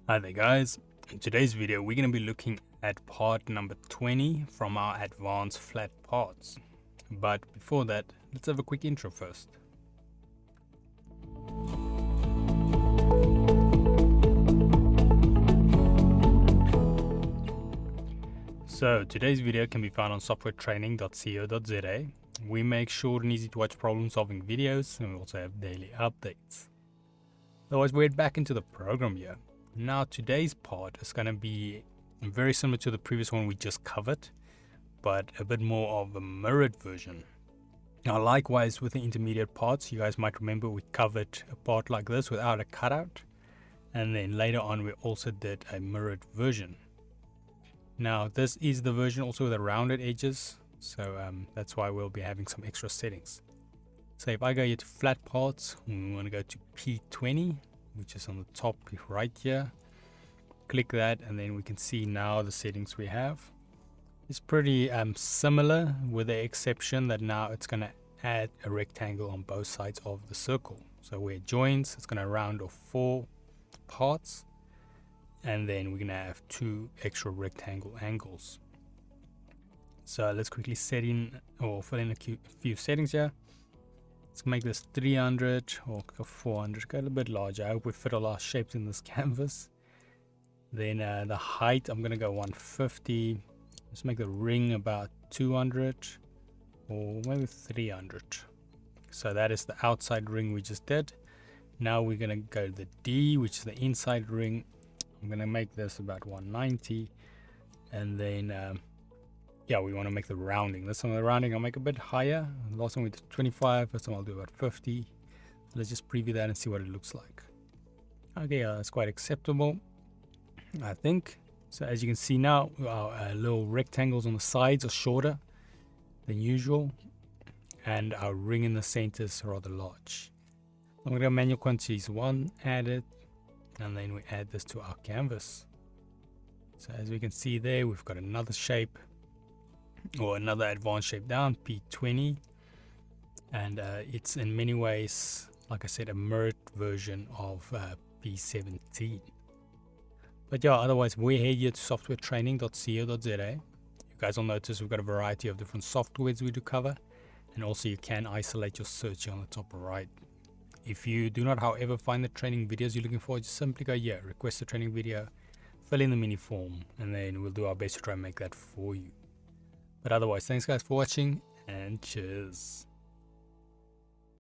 Hi there guys, in today's video we're going to be looking at part number 20 from our advanced flat parts. But before that, let's have a quick intro first. So today's video can be found on softwaretraining.co.za. We make short and easy to watch problem solving videos, and we also have daily updates. Otherwise, we're back into the program here. Now today's part is going to be very similar to the previous one we just covered, but a bit more of a mirrored version. Now likewise with the intermediate parts, you guys might remember we covered a part like this without a cutout, and then later on we also did a mirrored version. Now this is the version also with the rounded edges, so that's why we'll be having some extra settings. So if I go here to flat parts, we want to go to P20, which is on the top right here. Click that and then we can see now the settings we have. It's pretty similar, with the exception that now it's going to add a rectangle on both sides of the circle. So where it joins, it's going to round off 4 parts, and then we're going to have 2 extra rectangle angles. So let's quickly set in or fill in a few settings here. Let's make this 300 or 400, go a little bit larger. I hope we fit all our shapes in this canvas. Then the height, I'm going to go 150. Let's make the ring about 200 or maybe 300. So that is the outside ring we just did. Now we're going to go to the D, which is the inside ring. I'm going to make this about 190. And then yeah, we want to make the rounding. This one, the rounding I'll make a bit higher. The last one we did 25, this one I'll do about 50. Let's just preview that and see what it looks like. Okay, that's quite acceptable, I think. So as you can see now, our little rectangles on the sides are shorter than usual, and our ring in the center is rather large. I'm going to go manual quantities 1, add it, and then we add this to our canvas. So as we can see there, we've got another shape, or another advanced shape down, P20, and it's in many ways, like I said, a mirrored version of P17. But yeah, otherwise we head here to softwaretraining.co.za. You guys will notice we've got a variety of different softwares we do cover, and also you can isolate your search on the top right. If you do not, however, find the training videos you're looking for, just simply go here, request a training video, fill in the mini form, and then we'll do our best to try and make that for you. But otherwise, thanks guys for watching, and cheers.